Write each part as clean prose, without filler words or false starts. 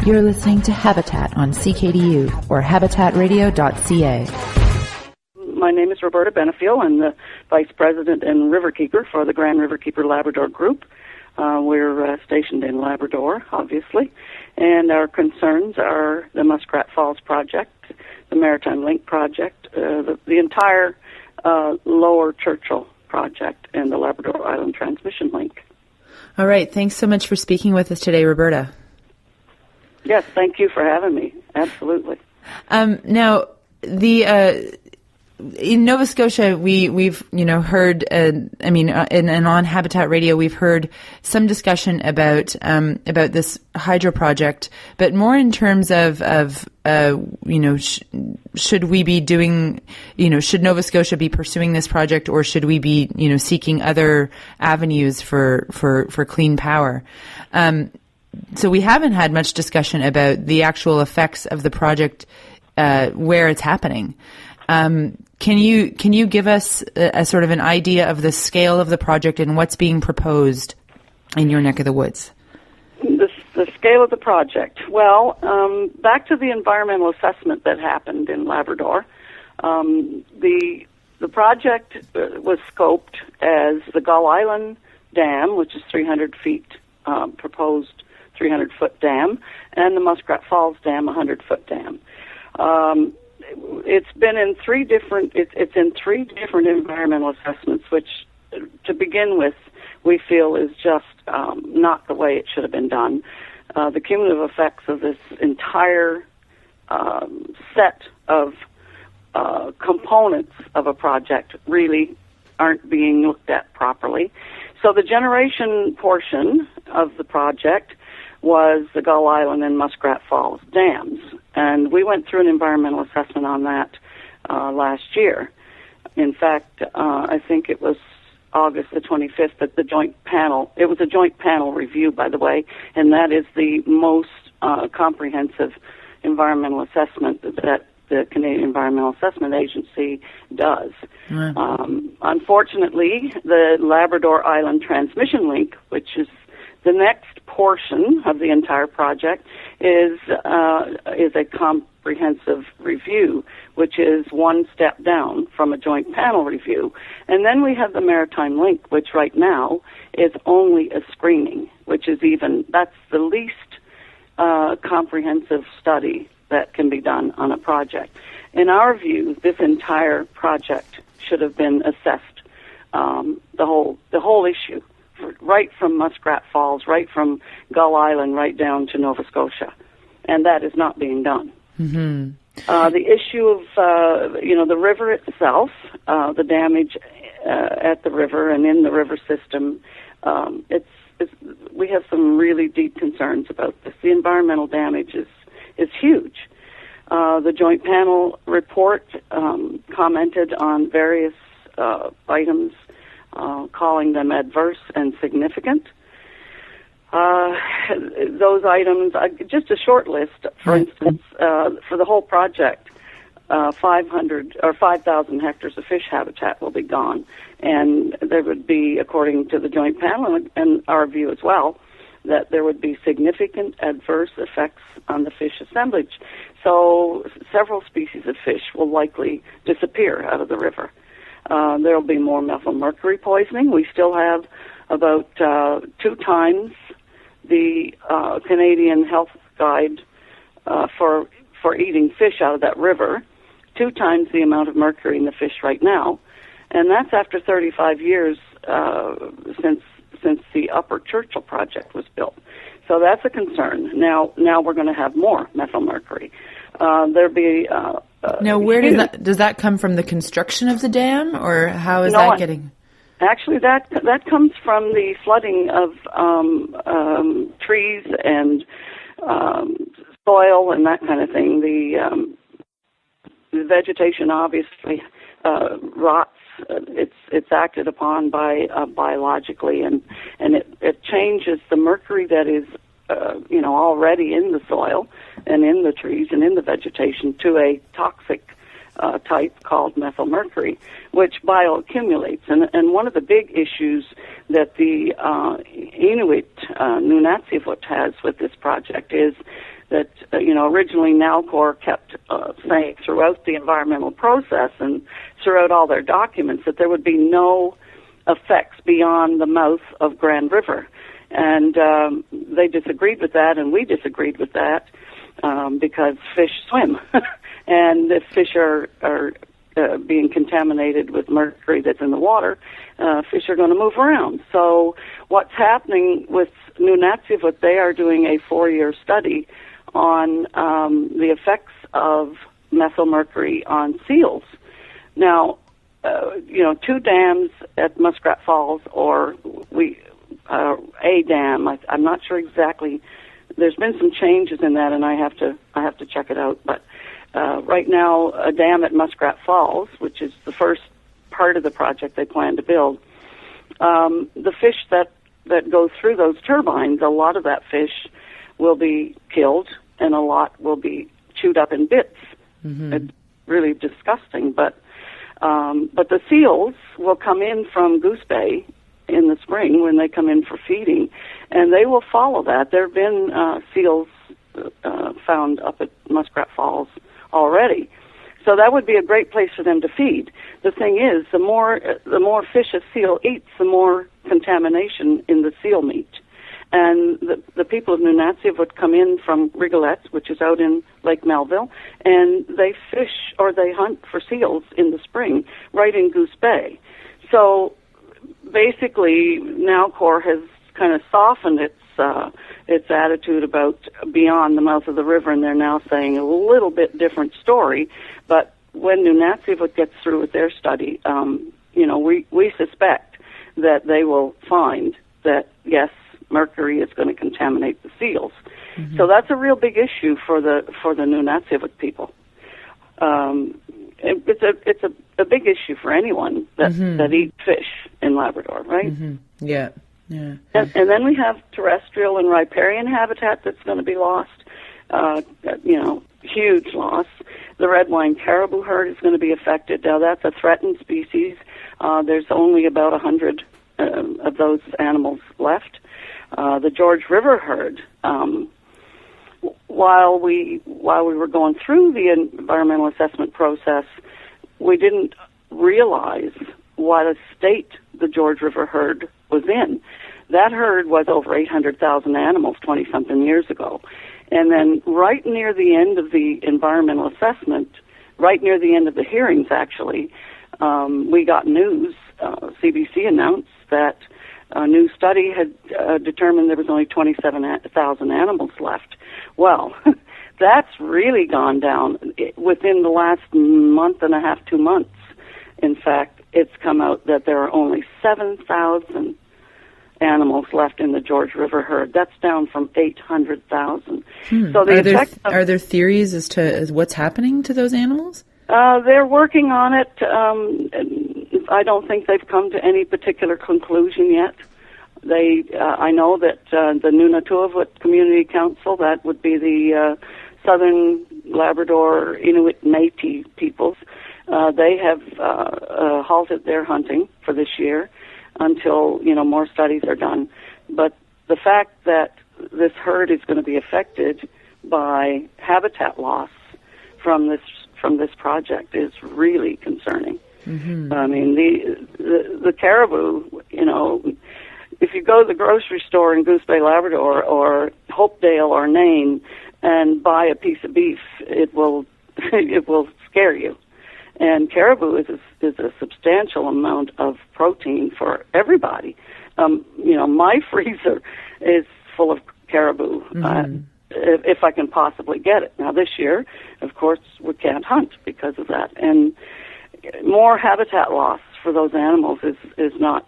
You're listening to Habitat on CKDU or habitatradio.ca. My name is Roberta Benefiel. I'm the Vice President and Riverkeeper for the Grand Riverkeeper Labrador Group. We're stationed in Labrador, obviously, and our concerns are the Muskrat Falls project, the Maritime Link project, the entire Lower Churchill project, and the Labrador Island Transmission Link. All right. Thanks so much for speaking with us today, Roberta. Yes, thank you for having me. Absolutely. Now, in Nova Scotia, we've heard. And on Habitat Radio, we've heard some discussion about this hydro project, but more in terms of should we be doing, should Nova Scotia be pursuing this project, or should we be, seeking other avenues for clean power? So we haven't had much discussion about the actual effects of the project where it's happening. Can you give us a sort of an idea of the scale of the project and what's being proposed in your neck of the woods? The scale of the project. Well, back to the environmental assessment that happened in Labrador. The project was scoped as the Gull Island Dam, which is 300 feet, proposed 300-foot dam, and the Muskrat Falls Dam, 100-foot dam. It's been in three different environmental assessments, which, to begin with, we feel is just not the way it should have been done. The cumulative effects of this entire set of components of a project really aren't being looked at properly. So the generation portion of the project was the Gull Island and Muskrat Falls dams. And we went through an environmental assessment on that last year. In fact, I think it was August the 25th that the joint panel, it was a joint panel review, by the way, and that is the most comprehensive environmental assessment that the Canadian Environmental Assessment Agency does. Unfortunately, the Labrador Island Transmission Link, which is the next portion of the entire project, is a comprehensive review, which is one step down from a joint panel review. And then we have the Maritime Link, which right now is only a screening, which is that's the least comprehensive study that can be done on a project. In our view, this entire project should have been assessed, the whole issue, right from Muskrat Falls, right from Gull Island, right down to Nova Scotia, and that is not being done. Mm-hmm. The issue of the river itself, the damage at the river and in the river system, we have some really deep concerns about this. The environmental damage is huge. The joint panel report commented on various items, calling them adverse and significant. Those items, just a short list, for instance, for the whole project, 500 or 5,000 hectares of fish habitat will be gone. And there would be, according to the joint panel and our view as well, that there would be significant adverse effects on the fish assemblage. So several species of fish will likely disappear out of the river. There will be more methylmercury poisoning. We still have about 2 times the Canadian Health Guide for eating fish out of that river, 2 times the amount of mercury in the fish right now, and that's after 35 years since the Upper Churchill project was built. So that's a concern. Now we're going to have more methylmercury. There'll be now, where does that come from? The construction of the dam, or how is that getting? Actually, that comes from the flooding of trees and soil and that kind of thing. The vegetation obviously rots. It's acted upon biologically, and it changes the mercury that is already in the soil and in the trees and in the vegetation to a toxic type called methylmercury, which bioaccumulates. And one of the big issues that the Inuit Nunatsiavut has with this project is that, originally Nalcor kept saying throughout the environmental process and throughout all their documents that there would be no effects beyond the mouth of Grand River. And they disagreed with that, and we disagreed with that because fish swim. And if fish are being contaminated with mercury that's in the water, fish are going to move around. So what's happening with Nunatsiavut, they are doing a 4-year study on the effects of methylmercury on seals. Now, 2 dams at Muskrat Falls, or a dam. I'm not sure exactly. There's been some changes in that, and I have to check it out. But right now, a dam at Muskrat Falls, which is the first part of the project they plan to build, the fish that go through those turbines, a lot of that fish will be killed, and a lot will be chewed up in bits. Mm-hmm. It's really disgusting, but the seals will come in from Goose Bay in the spring when they come in for feeding, and they will follow that. There have been seals found up at Muskrat Falls already, so that would be a great place for them to feed. The thing is, the more fish a seal eats, the more contamination in the seal meat. And the people of Nunatsiavut would come in from Rigolets, which is out in Lake Melville, and they fish or they hunt for seals in the spring right in Goose Bay. So basically, Nalcor has kind of softened its attitude about beyond the mouth of the river, and they're now saying a little bit different story. But when Nunatsiavut gets through with their study, we suspect that they will find that, yes, mercury is going to contaminate the seals. Mm-hmm. So that's a real big issue for the Nunatsiavut people. It's a big issue for anyone that eats fish in Labrador, right? Mm-hmm. Yeah. Yeah. And then we have terrestrial and riparian habitat that's going to be lost. Huge loss. The red wine caribou herd is going to be affected. Now that's a threatened species. There's only about 100 of those animals left. The George River herd, while we were going through the environmental assessment process, we didn't realize what a state the George River herd was in. That herd was over 800,000 animals 20-something years ago. And then right near the end of the environmental assessment, right near the end of the hearings, actually, we got news. CBC announced that a new study had determined there was only 27,000 animals left. Well, that's really gone down within the last month and a half, 2 months. In fact, it's come out that there are only 7,000 animals left in the George River herd. That's down from 800,000. So are there theories as to what's happening to those animals? They're working on it. I don't think they've come to any particular conclusion yet. I know that the Nunatuavut Community Council, that would be the Southern Labrador Inuit Métis peoples, they have halted their hunting for this year until more studies are done. But the fact that this herd is going to be affected by habitat loss from this project is really concerning. Mm-hmm. I mean, the caribou, if you go to the grocery store in Goose Bay, Labrador, or Hopedale or Nain, and buy a piece of beef, it will scare you. And caribou is a substantial amount of protein for everybody. My freezer is full of caribou. Mm-hmm. If I can possibly get it. Now this year, of course, we can't hunt because of that, and more habitat loss for those animals is not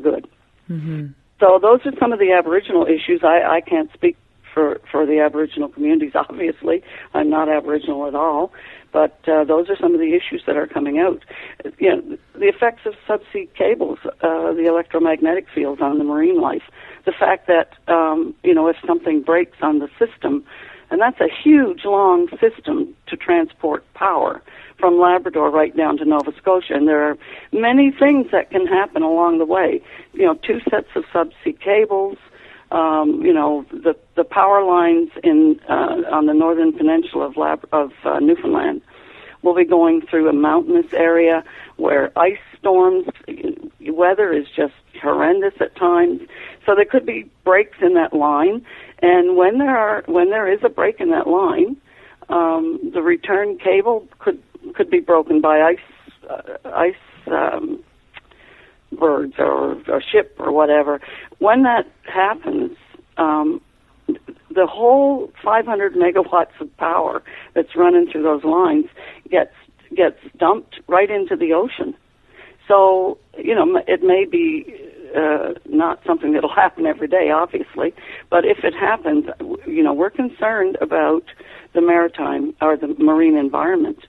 good. Mm-hmm. So those are some of the Aboriginal issues. I can't speak for the Aboriginal communities. Obviously, I'm not Aboriginal at all, but those are some of the issues that are coming out. The effects of subsea cables, the electromagnetic fields on the marine life. The fact that, if something breaks on the system, And that's a huge, long system to transport power from Labrador right down to Nova Scotia. And there are many things that can happen along the way. 2 sets of subsea cables, the power lines on the northern peninsula of Newfoundland will be going through a mountainous area where ice storms, weather is just horrendous at times. So there could be breaks in that line, and when there is a break in that line, the return cable could be broken by ice birds or a ship or whatever. When that happens, the whole 500 megawatts of power that's running through those lines gets dumped right into the ocean. So, it may be not something that'll happen every day, obviously, but if it happens, we're concerned about the maritime or the marine environment,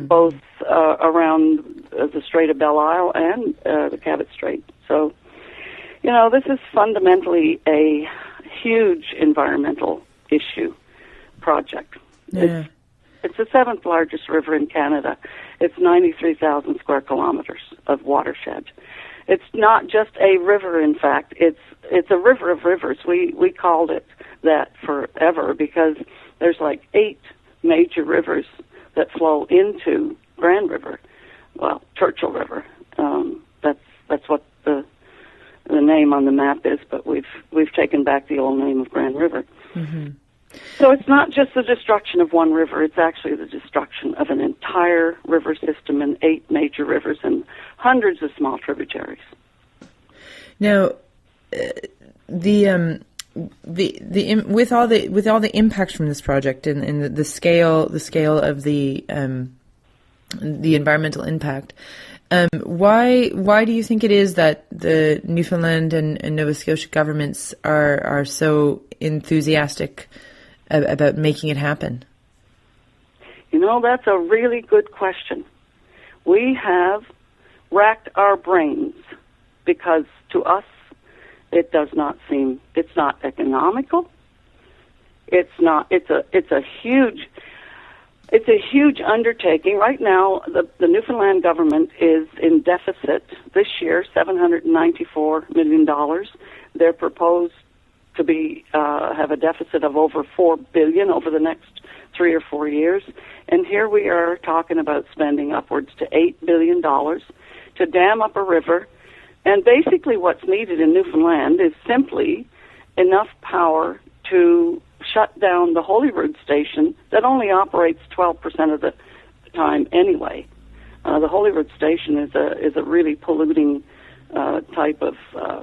both around the Strait of Belle Isle and the Cabot Strait. So, this is fundamentally a huge environmental issue project. Yeah. It's the 7th largest river in Canada. It's 93,000 square kilometers of watershed. It's not just a river, in fact. It's a river of rivers. We called it that forever because there's like 8 major rivers that flow into Grand River. Well, Churchill River. That's what the name on the map is, but we've taken back the old name of Grand River. Mm-hmm. So it's not just the destruction of one river, it's actually the destruction of an entire river system and 8 major rivers and hundreds of small tributaries. Now, with all the impacts from this project and the scale of the environmental impact, why do you think it is that the Newfoundland and Nova Scotia governments are so enthusiastic about making it happen? That's a really good question. We have racked our brains because to us it does not seem, it's not economical. It's a huge undertaking. Right now, the Newfoundland government is in deficit this year, $794 million. They're proposed to be have a deficit of over $4 billion over the next 3 or 4 years. And here we are talking about spending upwards to $8 billion to dam up a river. And basically what's needed in Newfoundland is simply enough power to shut down the Holyrood station that only operates 12% of the time anyway. The Holyrood station is a really polluting type of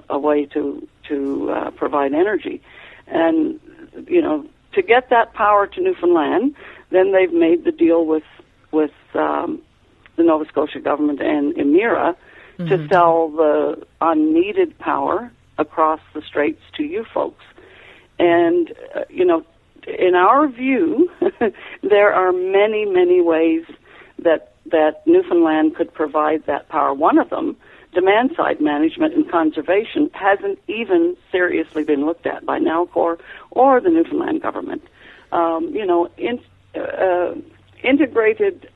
a way to provide energy. And, to get that power to Newfoundland, then they've made the deal with the Nova Scotia government and Emera to sell the unneeded power across the straits to you folks. And, in our view, there are many, many ways that Newfoundland could provide that power. One of them, demand-side management and conservation, hasn't even seriously been looked at by Nalcor or the Newfoundland government. Integrated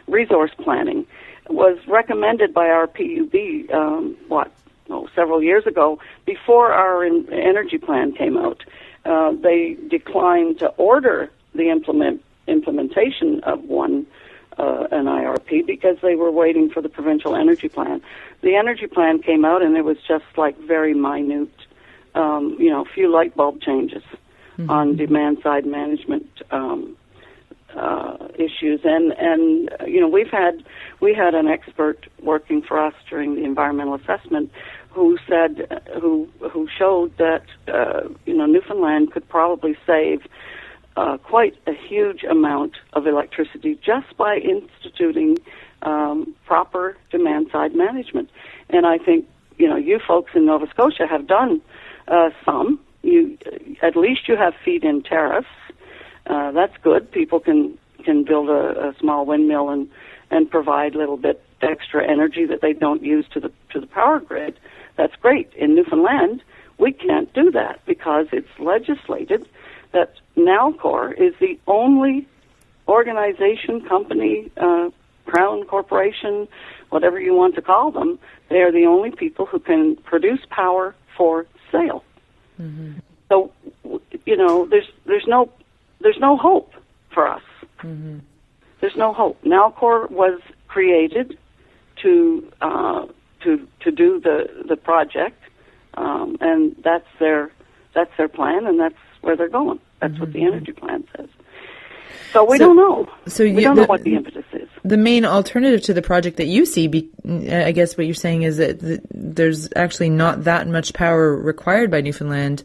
resource planning was recommended by our PUB, several years ago, before our energy plan came out. They declined to order the implementation of an IRP because they were waiting for the provincial energy plan. The energy plan came out and it was just like very minute, few light bulb changes on demand side management issues. And we had an expert working for us during the environmental assessment who showed that Newfoundland could probably save quite a huge amount of electricity just by instituting proper demand-side management. And I think, you folks in Nova Scotia have done some. At least you have feed-in tariffs. That's good. People can build a small windmill and provide a little bit extra energy that they don't use to the power grid. That's great. In Newfoundland, we can't do that because it's legislated that Nalcor is the only organization, company, crown corporation, whatever you want to call them. They are the only people who can produce power for sale. Mm-hmm. So, there's no hope for us. Mm-hmm. There's no hope. Nalcor was created to do the project, and that's their plan, and that's where they're going. That's mm-hmm. what the energy plan says. So we don't know. We don't know what the impetus is. The main alternative to the project that you see, I guess what you're saying is that there's actually not that much power required by Newfoundland.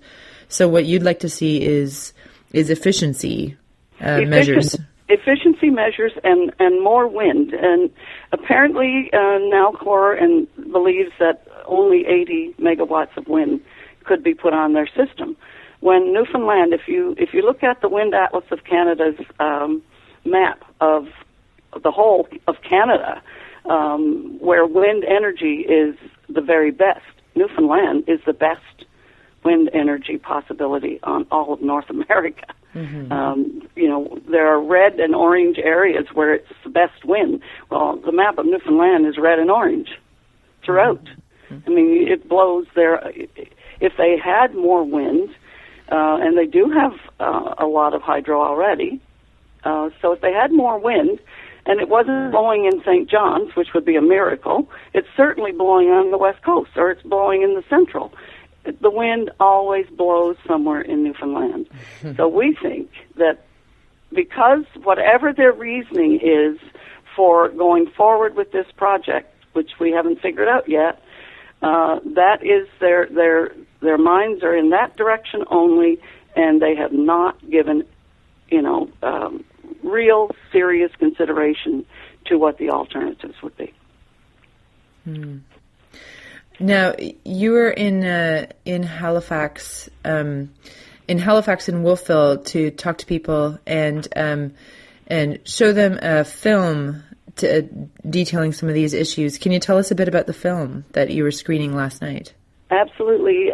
So what you'd like to see is efficiency measures. Efficiency measures and more wind. And apparently Nalcor believes that only 80 megawatts of wind could be put on their system. When Newfoundland, if you look at the Wind Atlas of Canada's map of the whole of Canada, where wind energy is the very best, Newfoundland is the best wind energy possibility on all of North America. Mm-hmm. There are red and orange areas where it's the best wind. Well, the map of Newfoundland is red and orange throughout. Mm-hmm. I mean, it blows there. If they had more wind, and they do have a lot of hydro already, so if they had more wind, and it wasn't blowing in St. John's, which would be a miracle, it's certainly blowing on the west coast, or it's blowing in the central. The wind always blows somewhere in Newfoundland. So we think that because whatever their reasoning is for going forward with this project, which we haven't figured out yet, that is their minds are in that direction only, and they have not given, real serious consideration to what the alternatives would be. Hmm. Now, you were in Halifax, and Wolfville to talk to people and show them a film detailing some of these issues. Can you tell us a bit about the film that you were screening last night? Absolutely.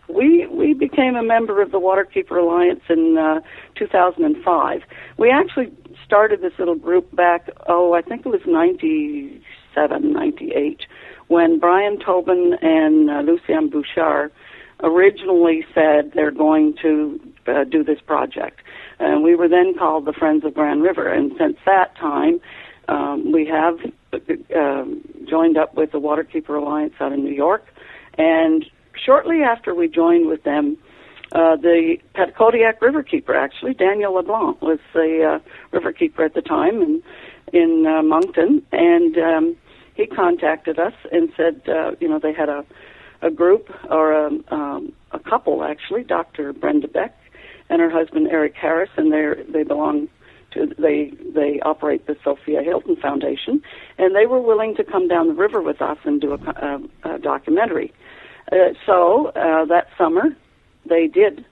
We became a member of the Waterkeeper Alliance in 2005. We actually started this little group back, I think it was 97, 98, when Brian Tobin and Lucien Bouchard originally said they're going to do this project. And we were then called the Friends of Grand River. And since that time, we have joined up with the Waterkeeper Alliance out in New York. And shortly after we joined with them, the Kodiak Riverkeeper, actually, Daniel LeBlanc was the Riverkeeper at the time in Moncton, and he contacted us and said, they had a group, or a couple, actually, Dr. Brenda Beck and her husband Eric Harris, and they belong to, they operate the Sophia Hilton Foundation, and they were willing to come down the river with us and do a documentary. So that summer, they did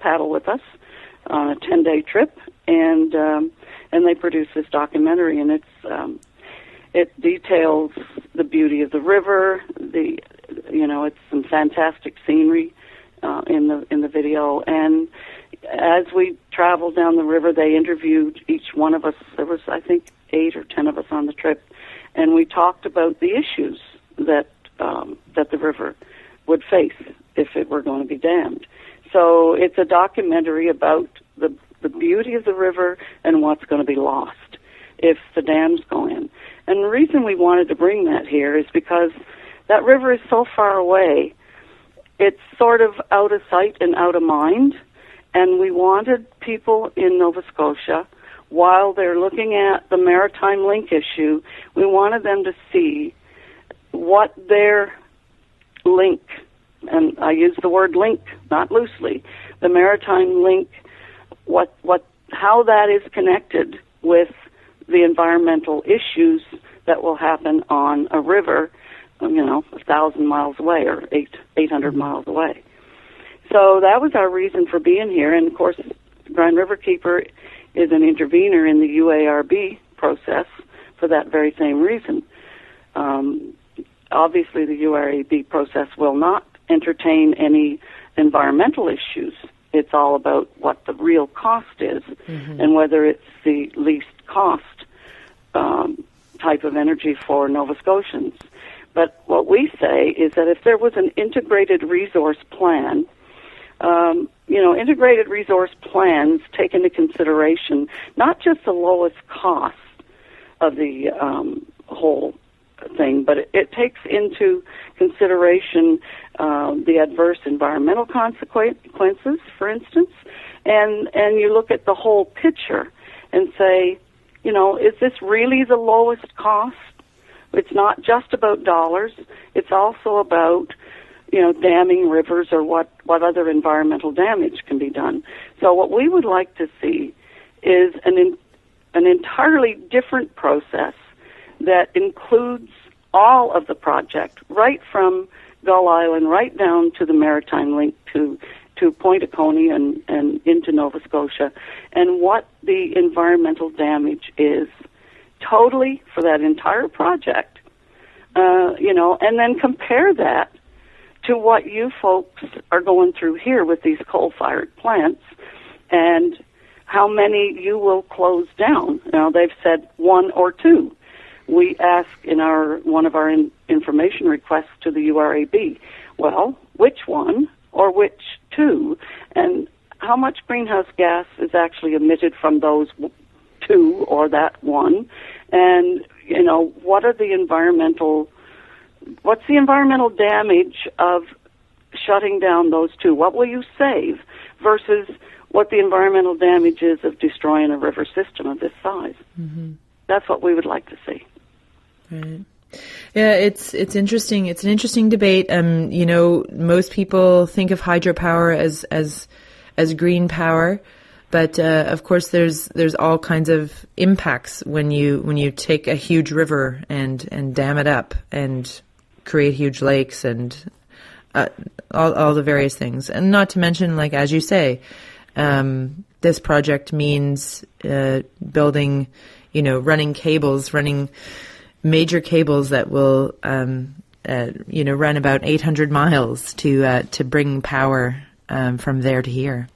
paddle with us on a 10-day trip, and they produced this documentary, and it details the beauty of the river. It's some fantastic scenery in the video, and as we traveled down the river, they interviewed each one of us. There was, I think, 8 or 10 of us on the trip, and we talked about the issues that the river would face if it were going to be dammed. So it's a documentary about the beauty of the river and what's going to be lost if the dams go in. And the reason we wanted to bring that here is because that river is so far away, it's sort of out of sight and out of mind, and we wanted people in Nova Scotia, while they're looking at the maritime link issue, we wanted them to see what their link, and I use the word link, not loosely, the maritime link, how that is connected with the environmental issues that will happen on a river, 1,000 miles away or 800 miles away. So that was our reason for being here, and of course, Grand Riverkeeper is an intervener in the UARB process for that very same reason. Obviously, the UARB process will not entertain any environmental issues It's all about what the real cost is and whether it's the least cost type of energy for Nova Scotians. But what we say is that if there was an integrated resource plan, integrated resource plans take into consideration not just the lowest cost of the whole thing, but it takes into consideration the adverse environmental consequences, for instance, and you look at the whole picture and say, is this really the lowest cost? It's not just about dollars. It's also about, damming rivers or what other environmental damage can be done. So what we would like to see is an entirely different process that includes all of the project, right from Gull Island right down to the maritime link to Point-a-Coney and into Nova Scotia, and what the environmental damage is totally for that entire project, and then compare that to what you folks are going through here with these coal-fired plants and how many you will close down. Now, they've said 1 or 2. We ask in one of our information requests to the URAB, well, which one or which 2, and how much greenhouse gas is actually emitted from those 2 or that 1, and what's the environmental damage of shutting down those 2? What will you save versus what the environmental damage is of destroying a river system of this size? That's what we would like to see. Right. Yeah, it's interesting. It's an interesting debate. Most people think of hydropower as green power, but of course there's all kinds of impacts when you take a huge river and dam it up and create huge lakes and all the various things. And not to mention, like as you say, this project means building, running major cables that will, run about 800 miles to bring power from there to here.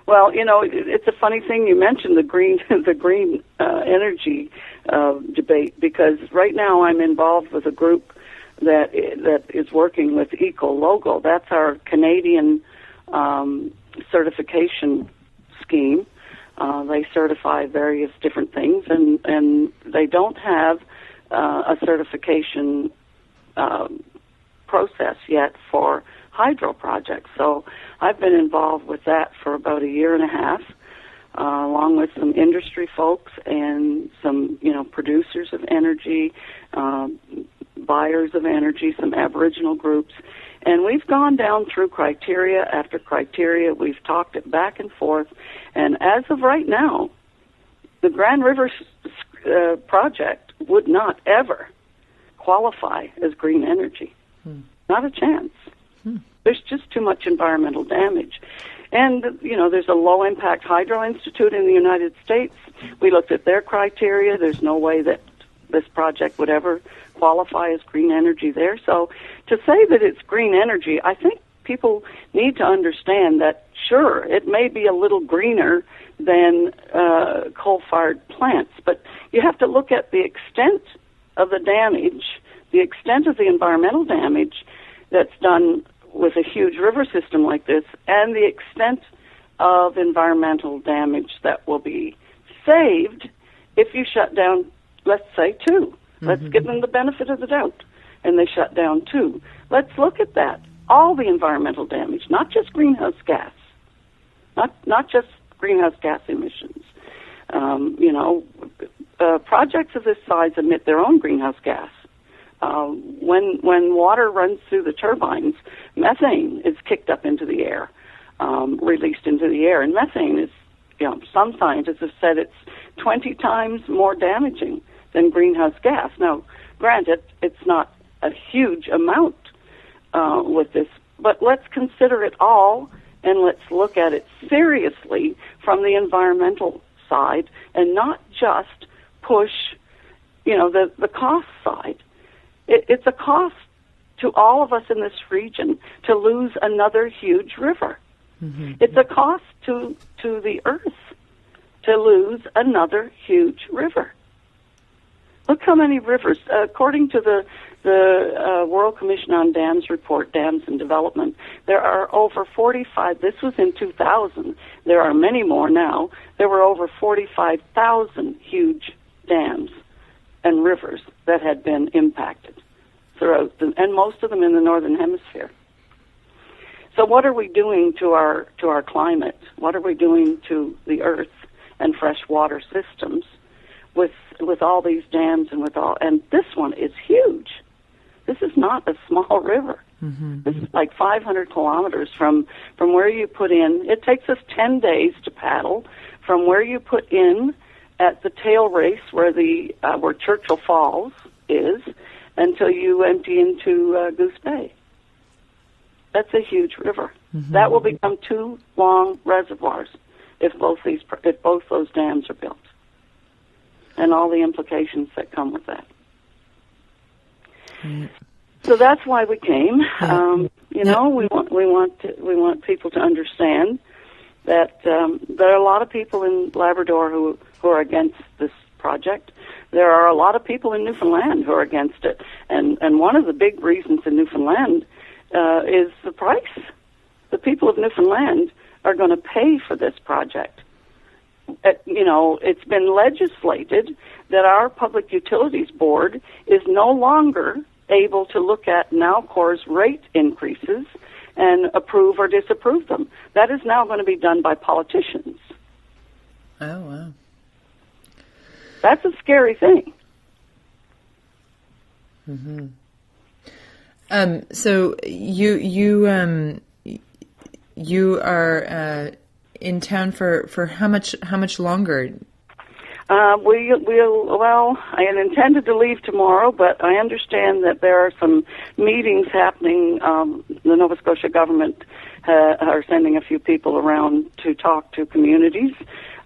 Well, it's a funny thing you mentioned the green energy debate, because right now I'm involved with a group that is working with Eco-Logo. That's our Canadian certification scheme. They certify various different things, and they don't have a certification process yet for hydro projects. So I've been involved with that for about a year and a half, along with some industry folks and some, producers of energy, buyers of energy, some Aboriginal groups. And we've gone down through criteria after criteria. We've talked it back and forth. And as of right now, the Grand River project would not ever qualify as green energy. Not a chance. There's just too much environmental damage. And, there's a low-impact hydro institute in the United States. We looked at their criteria. There's no way that this project would ever qualify as green energy there. So to say that it's green energy, I think people need to understand that, sure, it may be a little greener than coal-fired plants, but you have to look at the extent of the damage, the extent of the environmental damage that's done with a huge river system like this, and the extent of environmental damage that will be saved if you shut down, let's say, 2. Let's give them the benefit of the doubt, and they shut down 2. Let's look at that. All the environmental damage, not just greenhouse gas, not just greenhouse gas emissions. Projects of this size emit their own greenhouse gas. When water runs through the turbines, methane is kicked up into the air, released into the air, and methane is, some scientists have said it's 20 times more damaging than greenhouse gas. Now, granted, it's not a huge amount with this, but let's consider it all, and let's look at it seriously from the environmental side, and not just push, the cost side. It's a cost to all of us in this region to lose another huge river. Mm-hmm. It's a cost to the earth to lose another huge river. Look how many rivers, according to the World Commission on Dams report, Dams and Development, there are over 45, this was in 2000, there are many more now, there were over 45,000 huge dams and rivers that had been impacted throughout, and most of them in the Northern Hemisphere. So what are we doing to our climate? What are we doing to the earth and freshwater systems with all these dams and this one is huge. This is not a small river. Mm-hmm. This is like 500 kilometers from where you put in. It takes us 10 days to paddle from where you put in at the tail race where where Churchill Falls is until you empty into Goose Bay. That's a huge river. Mm-hmm. That will become 2 long reservoirs if both those dams are built, and all the implications that come with that. Mm. So that's why we came. Yeah. We want people to understand that there are a lot of people in Labrador who are against this project. There are a lot of people in Newfoundland who are against it, and one of the big reasons in Newfoundland is the price. The people of Newfoundland are going to pay for this project. It's been legislated that our Public Utilities Board is no longer able to look at Nalcor's rate increases and approve or disapprove them. That is now going to be done by politicians. Oh, wow. That's a scary thing. Mm-hmm. So you are in town for how much longer? I had intended to leave tomorrow, but I understand that there are some meetings happening. The Nova Scotia government are sending a few people around to talk to communities,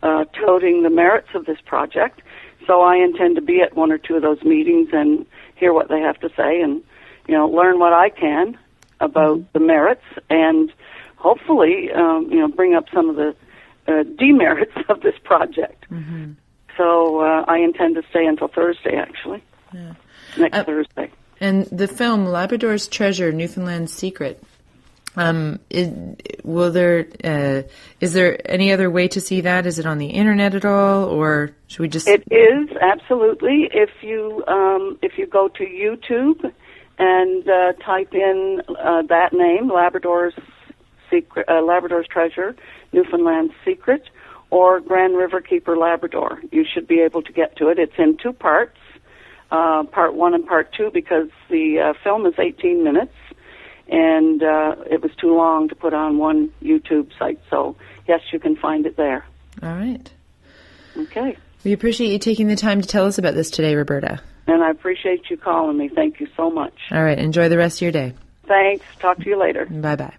touting the merits of this project. So I intend to be at 1 or 2 of those meetings and hear what they have to say, and learn what I can about the merits, and hopefully bring up some of the demerits of this project. Mm-hmm. So I intend to stay until Thursday, actually. Yeah. Next Thursday. And the film Labrador's Treasure, Newfoundland's Secret. Is there any other way to see that? Is it on the internet at all, or should we just? It is, absolutely. If you go to YouTube and type in that name, Labrador's Secret, Labrador's Treasure, Newfoundland's Secret, or Grand Riverkeeper Labrador, you should be able to get to it. It's in 2 parts, part 1 and part 2, because the film is 18 minutes, and it was too long to put on one YouTube site. So, yes, you can find it there. All right. Okay. We appreciate you taking the time to tell us about this today, Roberta. And I appreciate you calling me. Thank you so much. All right. Enjoy the rest of your day. Thanks. Talk to you later. Bye-bye.